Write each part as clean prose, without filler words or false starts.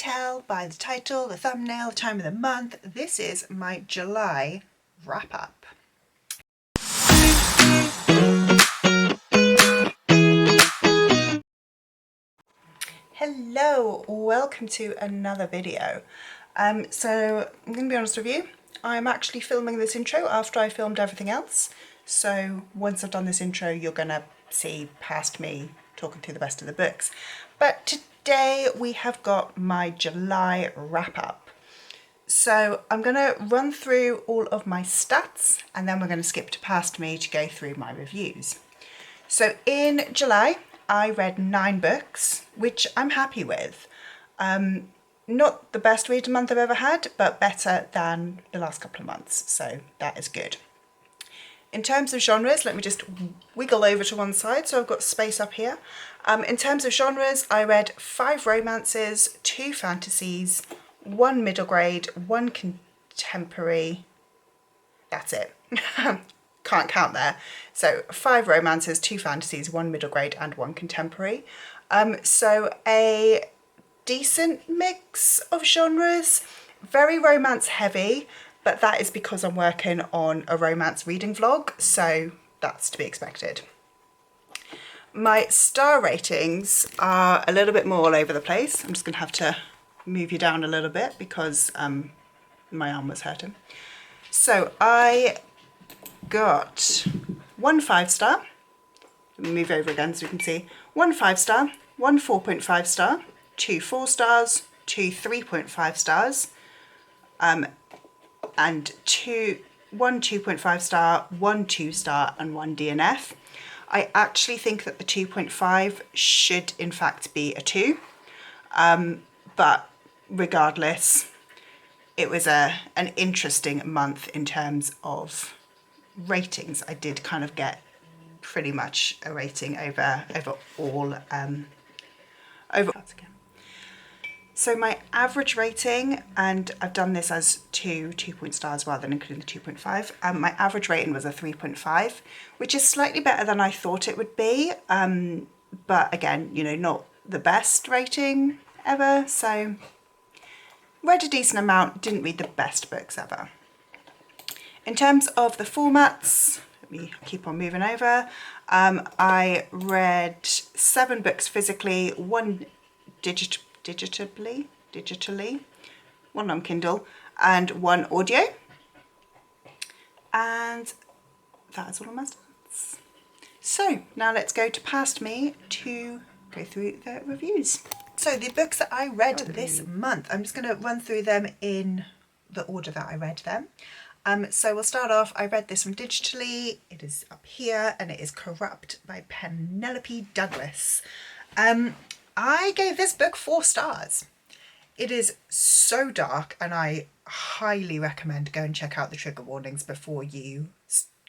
tell by the title, the thumbnail, the time of the month, this is my July wrap-up. Hello, welcome to another video. So I'm going to be honest with you, I'm actually filming this intro after I filmed everything else. So once I've done this intro, you're going to see past me talking through the rest of the books. But today we have got my July wrap-up. So I'm going to run through all of my stats and then we're going to skip to past me to go through my reviews. So in July, I read 9 books, which I'm happy with. Not the best reading month I've ever had, but better than the last couple of months, so that is good. In terms of genres, let me just wiggle over to one side so I've got space up here. In terms of genres, I read 5 romances, 2 fantasies, 1 middle grade, 1 contemporary. That's it. Can't count there. So 5 romances, 2 fantasies, 1 middle grade and 1 contemporary. So a decent mix of genres, very romance heavy, but that is because I'm working on a romance reading vlog, so that's to be expected. My star ratings are a little bit more all over the place. I'm just gonna have to move you down a little bit because my arm was hurting. So I got 1 5-star, let me move over again so you can see, 1 5-star, 1 4.5 star, 2 4 stars, 2 3.5 stars, and 1 2.5 star, 1 2 star and 1 DNF. I actually think that the 2.5 should in fact be a 2, but regardless, it was an interesting month in terms of ratings. I did kind of get pretty much a rating over all So my average rating, and I've done this as 2 stars rather than including the 2.5, my average rating was a 3.5, which is slightly better than I thought it would be, but again, you know, not the best rating ever, so read a decent amount, didn't read the best books ever. In terms of the formats, let me keep on moving over, I read 7 books physically, 1 digitally, 1 on Kindle and 1 audio, and that is all of my stats. So now let's go to past me to go through the reviews. So the books that I read this month, I'm just going to run through them in the order that I read them. So we'll start off, I read this from digitally, it is up here, and it is Corrupt by Penelope Douglas. I gave this book 4 stars. It is so dark and I highly recommend go and check out the trigger warnings before you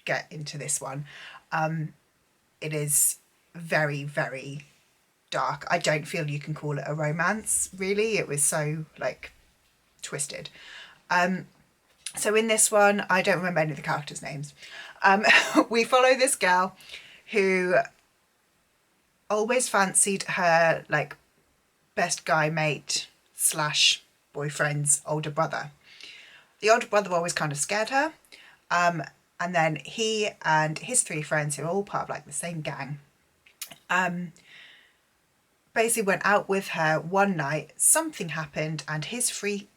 get into this one. It is very, very dark. I don't feel you can call it a romance, really. It was so, like, twisted. So in this one, I don't remember any of the characters' names. We follow this girl who always fancied her, like, best guy mate / boyfriend's older brother. The older brother always kind of scared her, and then he and his 3 friends, who are all part of like the same gang, basically went out with her one night, something happened and his 3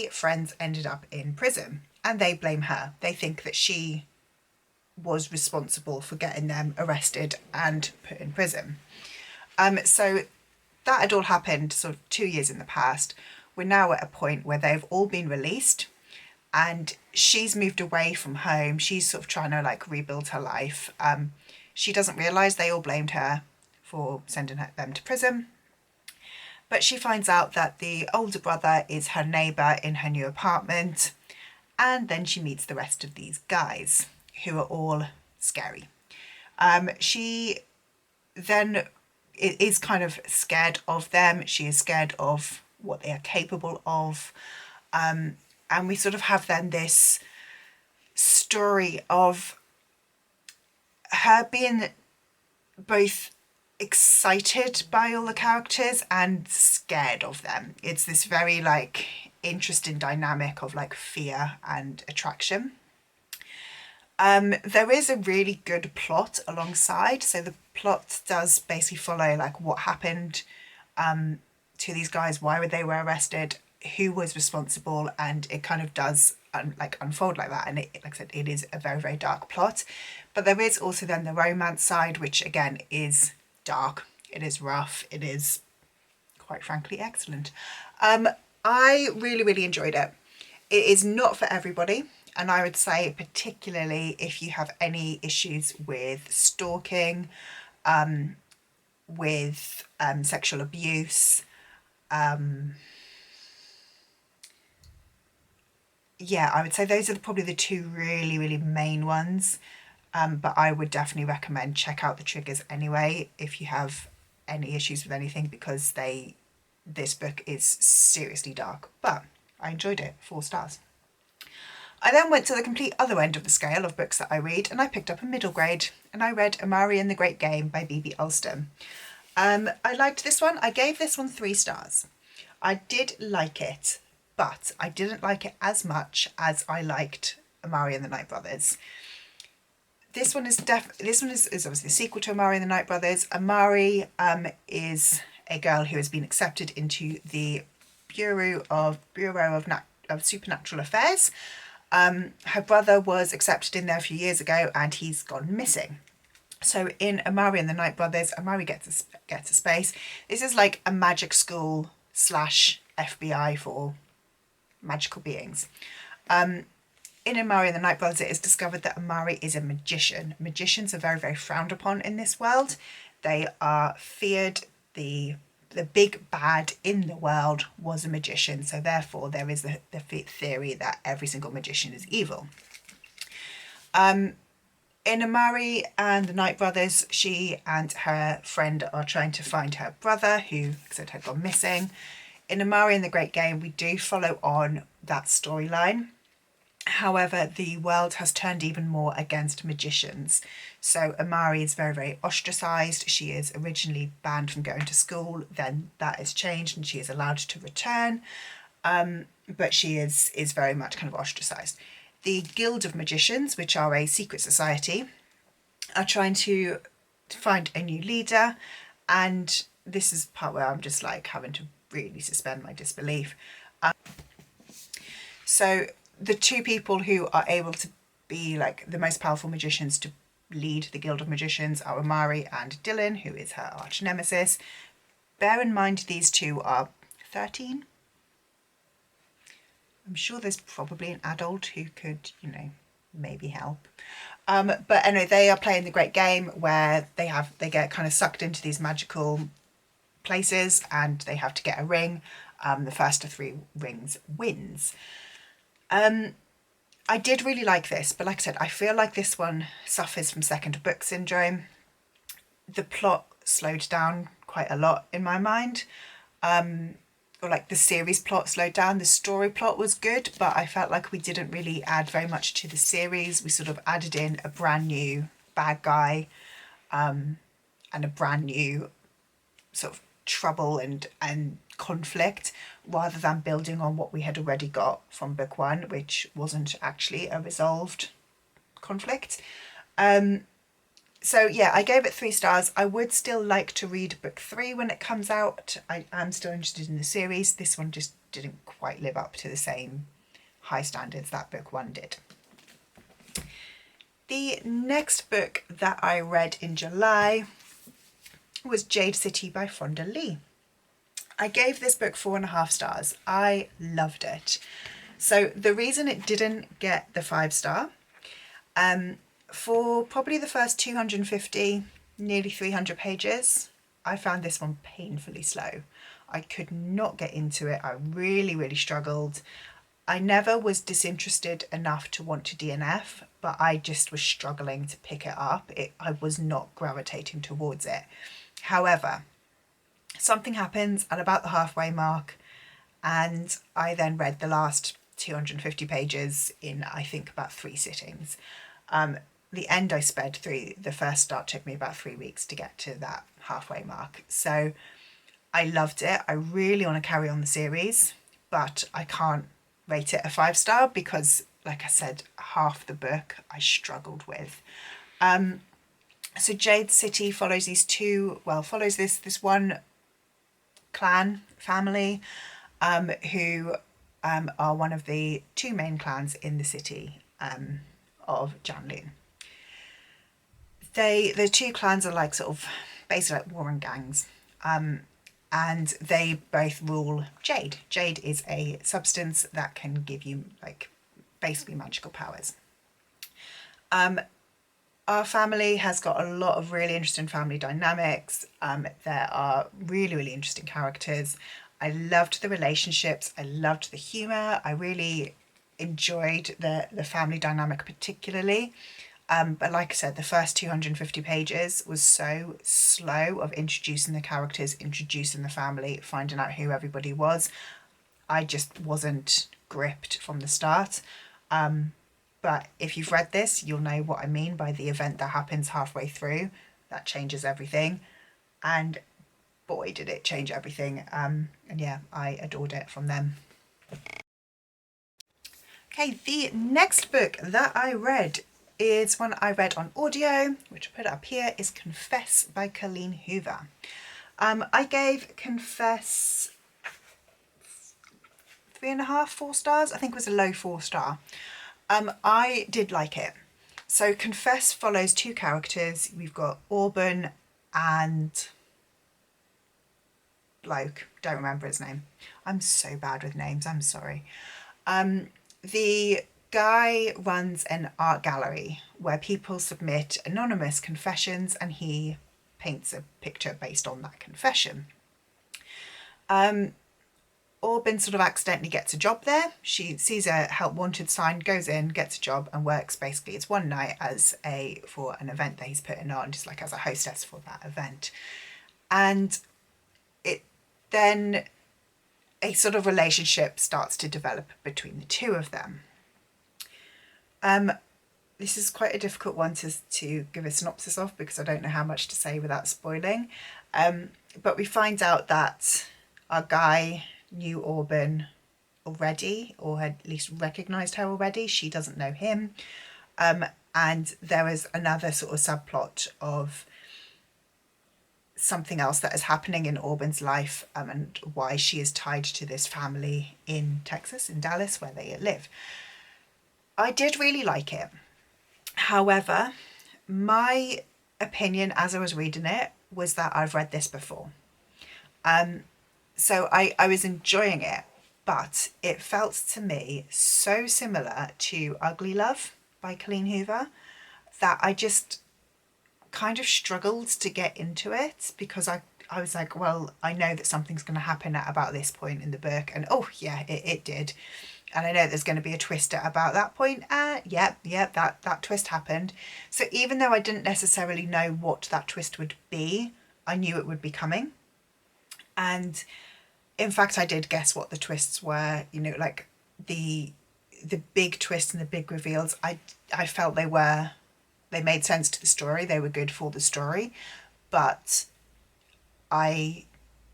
friends ended up in prison and they blame her. They think that she was responsible for getting them arrested and put in prison. So that had all happened sort of 2 years in the past. We're now at a point where they've all been released and she's moved away from home. She's sort of trying to like rebuild her life. She doesn't realise they all blamed her for sending them to prison. But she finds out that the older brother is her neighbour in her new apartment. And then she meets the rest of these guys who are all scary. She then is kind of scared of them. She is scared of what they are capable of. And we sort of have then this story of her being both excited by all the characters and scared of them. It's this very like interesting dynamic of like fear and attraction. There is a really good plot alongside. So the plot does basically follow like what happened to these guys, why they were arrested, who was responsible, and it kind of does unfold like that. And it, like I said, it is a very, very dark plot. But there is also then the romance side, which again is dark. It is rough. It is, quite frankly, excellent. I really, really enjoyed it. It is not for everybody. And I would say particularly if you have any issues with stalking, with sexual abuse, yeah, I would say those are probably the two really, really main ones. But I would definitely recommend check out the triggers anyway if you have any issues with anything, because this book is seriously dark. But I enjoyed it, 4 stars. I then went to the complete other end of the scale of books that I read, and I picked up a middle grade, and I read Amari and the Great Game by B.B. Alston. I liked this one. I gave this one 3 stars. I did like it, but I didn't like it as much as I liked Amari and the Night Brothers. This one is obviously a sequel to Amari and the Night Brothers. Amari is a girl who has been accepted into the Bureau of Supernatural Affairs. Her brother was accepted in there a few years ago, and he's gone missing. So in Amari and the Night Brothers, Amari gets a space. This is like a magic school / FBI for magical beings. In Amari and the Night Brothers, it is discovered that Amari is a magician. Magicians are very, very frowned upon in this world. They are feared. The big bad in the world was a magician, so therefore there is the theory that every single magician is evil. In Amari and the Night Brothers, she and her friend are trying to find her brother, who, like I said, had gone missing. In Amari and the Great Game, we do follow on that storyline. However, the world has turned even more against magicians. So Amari is very, very ostracised. She is originally banned from going to school. Then that is changed and she is allowed to return. But she is very much kind of ostracised. The Guild of Magicians, which are a secret society, are trying to find a new leader. And this is part where I'm just like having to really suspend my disbelief. So the 2 people who are able to be like the most powerful magicians to lead the Guild of Magicians are Amari and Dylan, who is her arch nemesis. Bear in mind these 2 are 13. I'm sure there's probably an adult who could, maybe help. But anyway, they are playing the Great Game where they get kind of sucked into these magical places and they have to get a ring. The first of 3 rings wins. I did really like this, but like I said, I feel like this one suffers from second book syndrome. The plot slowed down quite a lot in my mind. Or like the series plot slowed down. The story plot was good, but I felt like we didn't really add very much to the series. We sort of added in a brand new bad guy, and a brand new sort of trouble and conflict, rather than building on what we had already got from book 1, which wasn't actually a resolved conflict. So yeah, I gave it 3 stars. I would still like to read book 3 when it comes out. I am still interested in the series. This one just didn't quite live up to the same high standards that book 1 did. The next book that I read in July was Jade City by Fonda Lee. I gave this book 4.5 stars. I loved it. So the reason it didn't get the 5-star, for probably the first 250, nearly 300 pages, I found this one painfully slow. I could not get into it. I really, really struggled. I never was disinterested enough to want to DNF, but I just was struggling to pick it up. I was not gravitating towards it. However, something happens at about the halfway mark, and I then read the last 250 pages in, I think, about 3 sittings. the end I sped through, the first start took me about 3 weeks to get to that halfway mark. So I loved it. I really want to carry on the series, but I can't rate it a 5-star because, like I said, half the book I struggled with. So Jade City follows this one clan family who are one of the 2 main clans in the city of Janloon. The 2 clans are like sort of basically like warring gangs, and they both rule Jade. Jade is a substance that can give you like basically magical powers. Our family has got a lot of really interesting family dynamics. There are really, really interesting characters. I loved the relationships. I loved the humour. I really enjoyed the family dynamic particularly. But like I said, the first 250 pages was so slow of introducing the characters, introducing the family, finding out who everybody was. I just wasn't gripped from the start. But if you've read this, you'll know what I mean by the event that happens halfway through. That changes everything. And boy, did it change everything. And yeah, I adored it from them. Okay, the next book that I read is one I read on audio, which I put up here, is Confess by Colleen Hoover. I gave Confess 3.5, 4 stars. I think it was a low 4-star. I did like it. So Confess follows 2 characters. We've got Auburn and bloke, don't remember his name. I'm so bad with names, I'm sorry. The guy runs an art gallery where people submit anonymous confessions and he paints a picture based on that confession. Auburn sort of accidentally gets a job there. She sees a help wanted sign, goes in, gets a job and works basically, it's one night for an event that he's putting on, just like as a hostess for that event. And then a sort of relationship starts to develop between the 2 of them. This is quite a difficult one to give a synopsis of because I don't know how much to say without spoiling. But we find out that our guy knew Auburn already, or had at least recognised her already. She doesn't know him. And there is another sort of subplot of something else that is happening in Auburn's life, and why she is tied to this family in Texas, in Dallas, where they live. I did really like it. However, my opinion as I was reading it was that I've read this before. So I was enjoying it, but it felt to me so similar to Ugly Love by Colleen Hoover that I just kind of struggled to get into it because I was like, well, I know that something's going to happen at about this point in the book, and oh yeah, it did. And I know there's going to be a twist at about that point. Yep, that twist happened. So even though I didn't necessarily know what that twist would be, I knew it would be coming. And in fact, I did guess what the twists were, you know, like the big twists and the big reveals. I felt they made sense to the story. They were good for the story, but I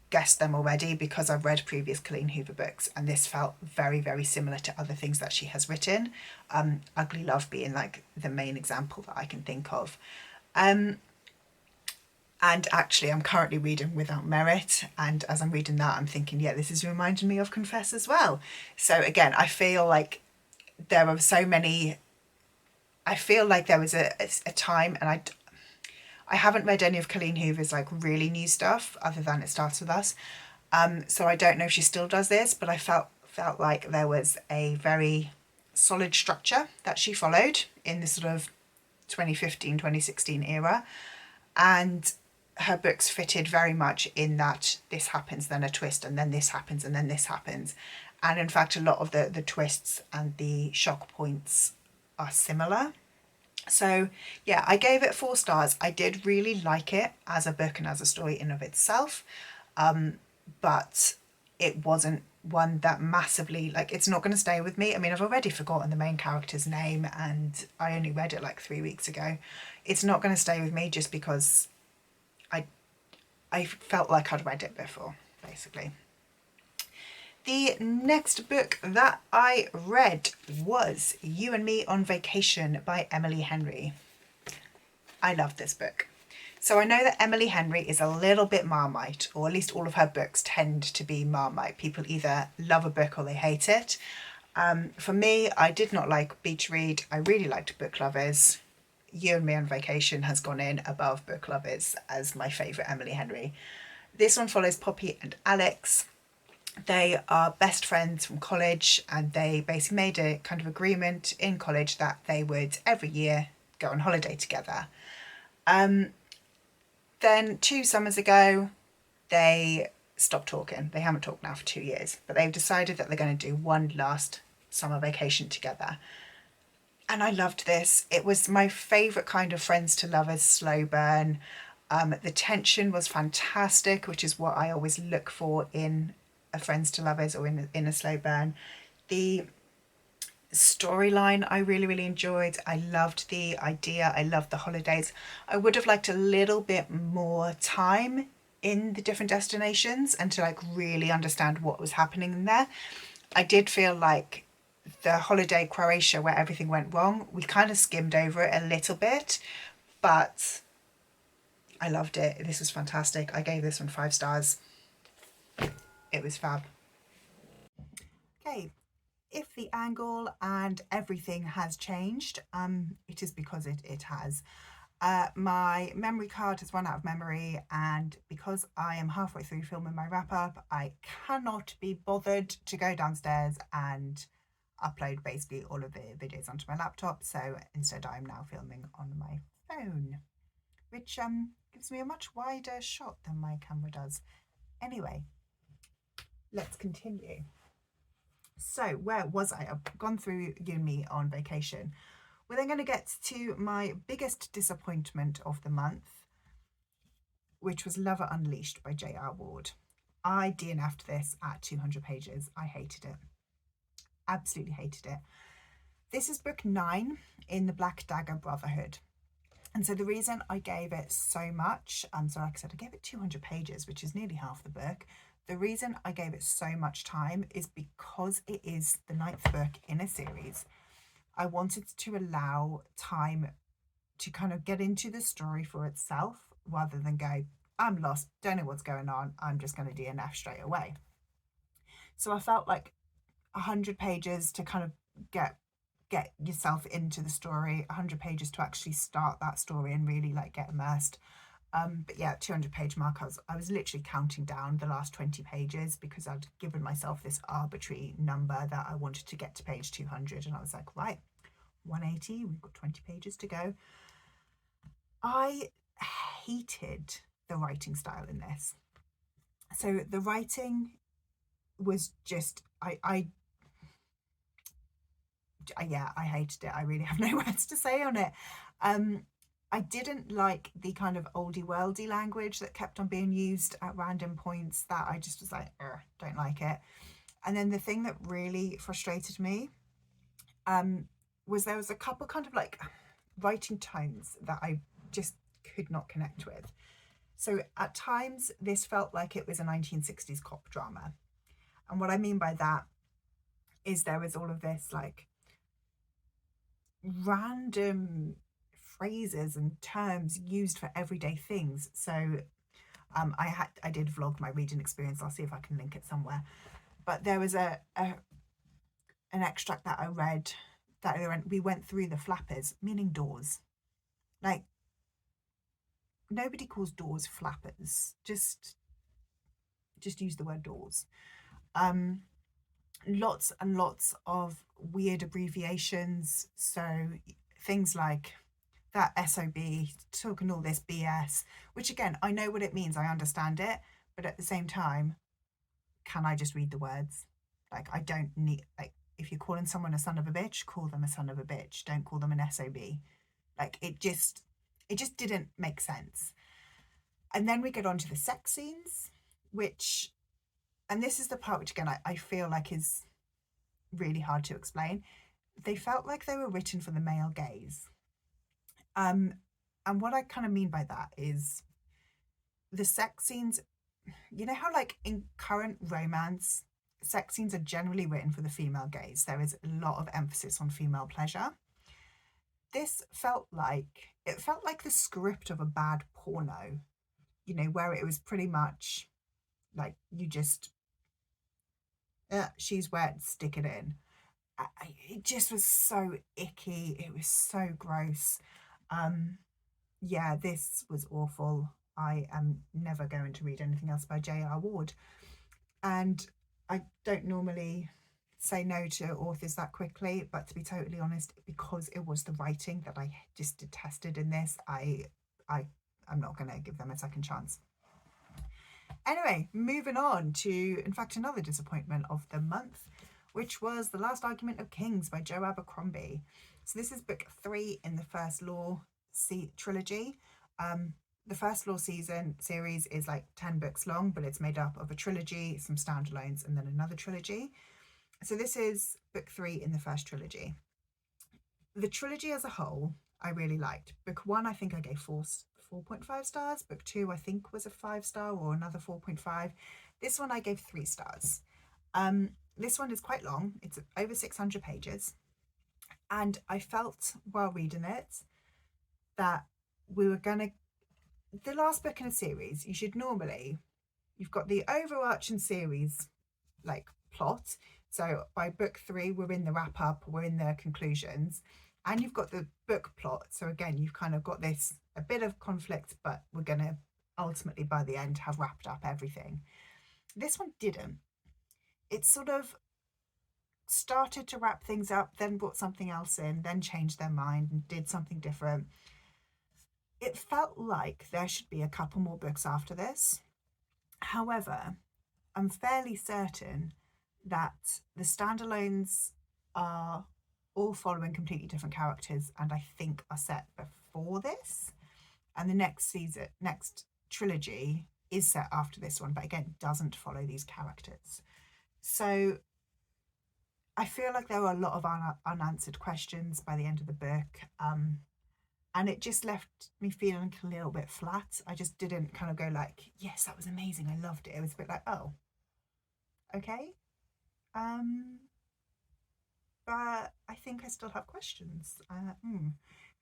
guessed them already because I've read previous Colleen Hoover books, and this felt very, very similar to other things that she has written. Ugly Love being like the main example that I can think of. And actually, I'm currently reading Without Merit, and as I'm reading that, I'm thinking, yeah, this is reminding me of Confess as well. So again, I feel like there are so many. I feel like there was a time, and I haven't read any of Colleen Hoover's like really new stuff other than It Starts With Us. So I don't know if she still does this, but I felt like there was a very solid structure that she followed in the sort of 2015, 2016 era. And her books fitted very much in that this happens, then a twist, and then this happens, and then this happens. And in fact, a lot of the twists and the shock points are similar. So yeah, I gave it 4 stars. I did really like it as a book and as a story in of itself, but it wasn't one that massively, like, it's not going to stay with me. I mean, I've already forgotten the main character's name and I only read it like 3 weeks ago. It's not going to stay with me just because I I felt like I'd read it before, basically. The next book that I read was You and Me on Vacation by Emily Henry. I love this book. So I know that Emily Henry is a little bit Marmite, or at least all of her books tend to be Marmite. People either love a book or they hate it. For me, I did not like Beach Read. I really liked Book Lovers. You and Me on Vacation has gone in above Book Lovers as my favourite Emily Henry. This one follows Poppy and Alex. They are best friends from college and they basically made a kind of agreement in college that they would every year go on holiday together. Then 2 summers ago, they stopped talking. They haven't talked now for 2 years, but they've decided that they're going to do one last summer vacation together. And I loved this. It was my favourite kind of friends to lovers slow burn. The tension was fantastic, which is what I always look for in a friends to lovers or in a slow burn. The storyline I really, really enjoyed. I loved the idea. I loved the holidays. I would have liked a little bit more time in the different destinations and to like really understand what was happening in there. I did feel like the holiday Croatia where everything went wrong, we kind of skimmed over it a little bit, but I loved it. This was fantastic. I gave this one 5 stars. It was fab. Okay, if the angle and everything has changed, it is because it has. My memory card has run out of memory, and because I am halfway through filming my wrap up, I cannot be bothered to go downstairs and upload basically all of the videos onto my laptop. So instead, I'm now filming on my phone, which gives me a much wider shot than my camera does. Anyway, let's continue. So where was I? I've gone through You and Me on Vacation. We're then going to get to my biggest disappointment of the month, which was Lover Unleashed by J.R. Ward. I DNF'd this at 200 pages. I hated it. Absolutely hated it. This is book 9 in the Black Dagger Brotherhood. And so the reason I gave it so much, so like I said, I gave it 200 pages, which is nearly half the book. The reason I gave it so much time is because it is the 9th book in a series. I wanted to allow time to kind of get into the story for itself rather than go, I'm lost, don't know what's going on, I'm just going to DNF straight away. So I felt like 100 pages to kind of get yourself into the story, 100 pages to actually start that story and really like get immersed. But yeah, 200-page mark, I was literally counting down the last 20 pages because I'd given myself this arbitrary number that I wanted to get to page 200, and I was like, right, 180, we've got 20 pages to go. I hated the writing style in this. So the writing was just, yeah, I hated it. I really have no words to say on it. I didn't like the kind of oldie worldy language that kept on being used at random points. That I just was like, don't like it. And then the thing that really frustrated me was there was a couple kind of like writing tones that I just could not connect with. So at times this felt like it was a 1960s cop drama. And what I mean by that is there was all of this like random phrases and terms used for everyday things. So I did vlog my reading experience. I'll see if I can link it somewhere. But there was an extract that I read that we went through the flappers, meaning doors. Like, nobody calls doors flappers. Just use the word doors. Lots and lots of weird abbreviations. So things like that SOB, talking all this BS, which again, I know what it means, I understand it, but at the same time, can I just read the words? Like, I don't need, like, if you're calling someone a son of a bitch, call them a son of a bitch. Don't call them an SOB. Like, it just didn't make sense. And then we get on to the sex scenes, which and this is the part which again I feel like is really hard to explain. They felt like they were written for the male gaze. And what I kind of mean by that is the sex scenes, you know how like in current romance, sex scenes are generally written for the female gaze. There is a lot of emphasis on female pleasure. This felt like the script of a bad porno, you know, where it was pretty much like you just she's wet, stick it in. It just was so icky. It was so gross. Yeah, this was awful. I am never going to read anything else by J.R. Ward. And I don't normally say no to authors that quickly, but to be totally honest, because it was the writing that I just detested in this, I'm not going to give them a second chance. Anyway, moving on to, in fact, another disappointment of the month, which was The Last Argument of Kings by Joe Abercrombie. So this is book 3 in the First Law trilogy. The First Law series is like 10 books long, but it's made up of a trilogy, some standalones, and then another trilogy. So this is book 3 in the first trilogy. The trilogy as a whole, I really liked. Book 1, I think I gave 4.5 stars. Book 2, I think was a 5-star or another 4.5. This one I gave 3 stars. This one is quite long. It's over 600 pages. And I felt while reading it that we were going to, the last book in a series, you've got the overarching series like plot. So by book 3, we're in the wrap up, we're in the conclusions, and you've got the book plot. So again, you've kind of got this, a bit of conflict, but we're going to ultimately by the end have wrapped up everything. This one didn't. It sort of started to wrap things up, then brought something else in, then changed their mind and did something different. It felt like there should be a couple more books after this. However, I'm fairly certain that the standalones are all following completely different characters and I think are set before this. And the next trilogy is set after this one, but again, doesn't follow these characters. So I feel like there were a lot of unanswered questions by the end of the book. And it just left me feeling a little bit flat. I just didn't kind of go like, yes, that was amazing, I loved it. It was a bit like, oh, okay. But I think I still have questions.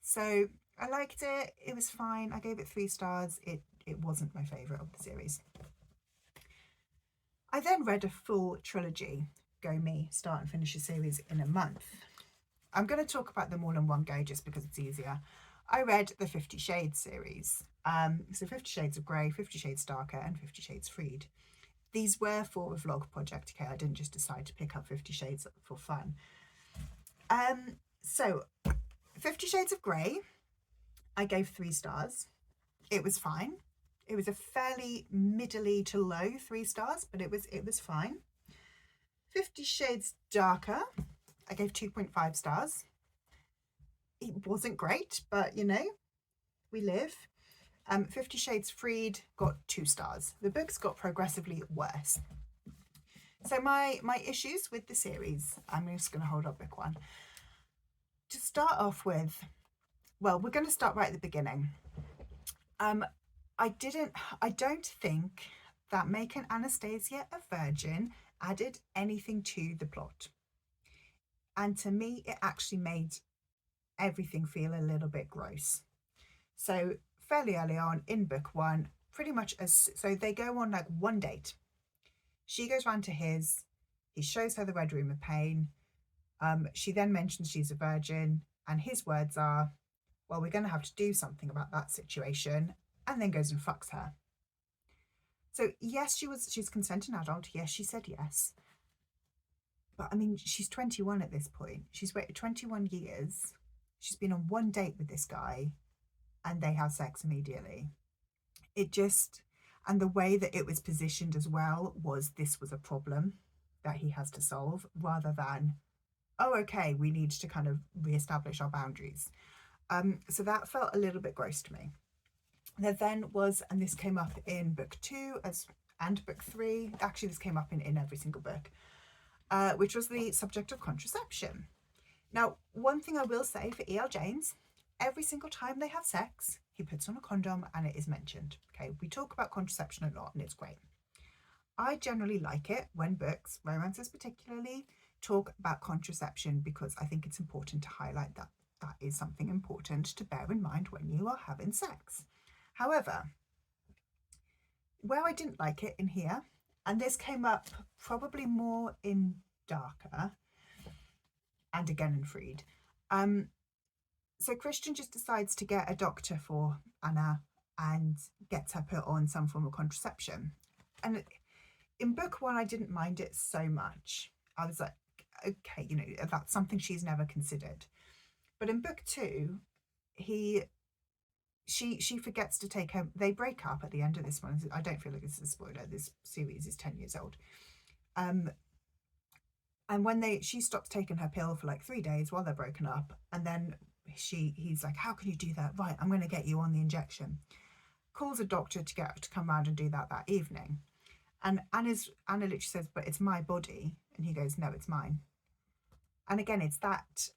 So I liked it. It was fine. I gave it 3 stars. It wasn't my favourite of the series. I then read a full trilogy. Go me, start and finish a series in a month. I'm going to talk about them all in one go just because it's easier. I read the 50 Shades series. So 50 Shades of Grey, 50 Shades Darker, and 50 Shades Freed. These were for a vlog project, okay? I didn't just decide to pick up 50 Shades for fun. So 50 Shades of Grey, I gave 3 stars. It was fine. It was a fairly middly to low 3 stars, but it was fine. 50 Shades Darker, I gave 2.5 stars. It wasn't great, but you know, we live. 50 Shades Freed got 2 stars. The books got progressively worse. So my issues with the series, I'm just going to hold up book 1. To start off with, well, we're going to start right at the beginning. I don't think that making Anastasia a virgin added anything to the plot. And to me, it actually made everything feel a little bit gross. So fairly early on in book 1, pretty much so they go on like one date. She goes round to his, he shows her the Red Room of Pain. She then mentions she's a virgin and his words are, well, we're going to have to do something about that situation, and then goes and fucks her. So yes, she's a consenting adult. Yes, she said yes. But I mean, she's 21 at this point. She's waited 21 years. She's been on one date with this guy and they have sex immediately. And the way that it was positioned as well was this was a problem that he has to solve rather than, oh, okay, we need to kind of reestablish our boundaries. So that felt a little bit gross to me. There then was, and this came up in book 2 as and book 3. Actually, this came up in every single book, which was the subject of contraception. Now, one thing I will say for E.L. James, every single time they have sex, he puts on a condom and it is mentioned. Okay, we talk about contraception a lot and it's great. I generally like it when books, romances particularly, talk about contraception because I think it's important to highlight that that is something important to bear in mind when you are having sex. However, where I didn't like it in here, and this came up probably more in Darker and again in Freed, so Christian just decides to get a doctor for Anna and gets her put on some form of contraception. And in book 1, I didn't mind it so much. I was like, okay, you know, that's something she's never considered. But in book 2, she forgets to take her. They break up at the end of this one. I don't feel like this is a spoiler. This series is 10 years old. And when she stops taking her pill for like 3 days while they're broken up, and then he's like, how can you do that? Right, I'm going to get you on the injection. Calls a doctor to come round and do that evening. And Anna literally says, but it's my body. And he goes, no, it's mine. And again, it's that,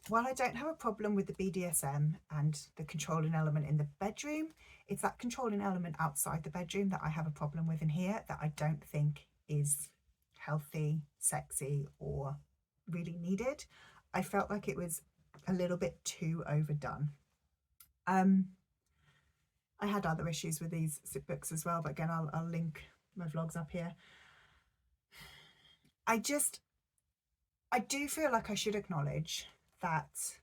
while I don't have a problem with the BDSM and the controlling element in the bedroom, it's that controlling element outside the bedroom that I have a problem with in here, that I don't think is healthy, sexy, or really needed. I felt like it was a little bit too overdone. I had other issues with these books as well, but again, I'll link my vlogs up here. I do feel like I should acknowledge that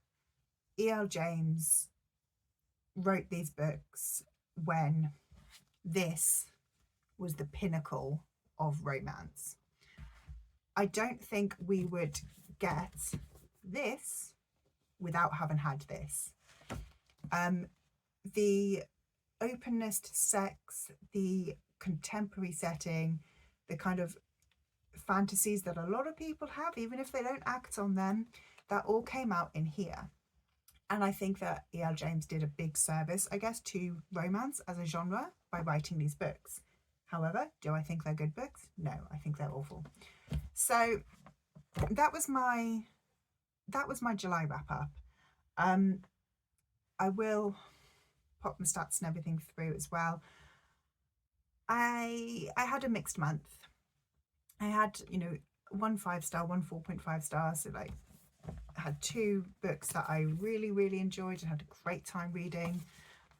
E.L. James wrote these books when this was the pinnacle of romance. I don't think we would get this without having had this. The openness to sex, the contemporary setting, the kind of fantasies that a lot of people have, even if they don't act on them, that all came out in here. And I think that E.L. James did a big service, I guess, to romance as a genre by writing these books. However, do I think they're good books? No, I think they're awful. So that was my July wrap up. I will pop my stats and everything through as well. I had a mixed month. I had, you know, 1 5-star, 1 4.5 stars. So like, I had 2 books that I really, really enjoyed and had a great time reading.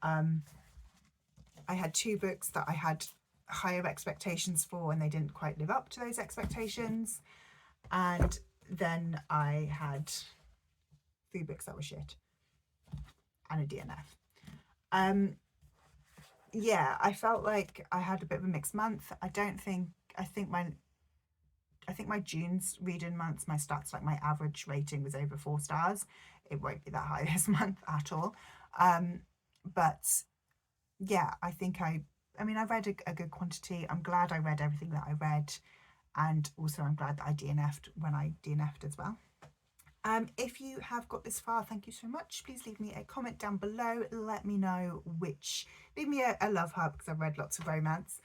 I had 2 books that I had higher expectations for and they didn't quite live up to those expectations. And then I had 3 books that were shit and a DNF. Yeah, I felt like I had a bit of a mixed month. I think my June's reading months, my stats, like my average rating was over 4 stars. It won't be that high this month at all. But yeah, I think I read a good quantity. I'm glad I read everything that I read. And also I'm glad that I DNF'd when I DNF'd as well. If you have got this far, thank you so much. Please leave me a comment down below. Let me know leave me a love heart because I've read lots of romance.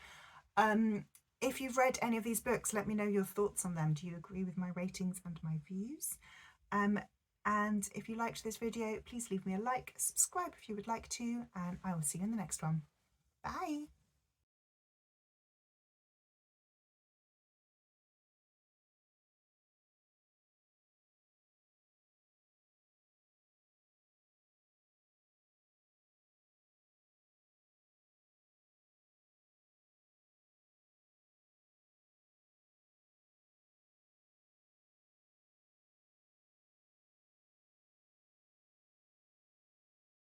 If you've read any of these books, let me know your thoughts on them. Do you agree with my ratings and my views? And if you liked this video, please leave me a like, subscribe if you would like to, and I will see you in the next one. Bye.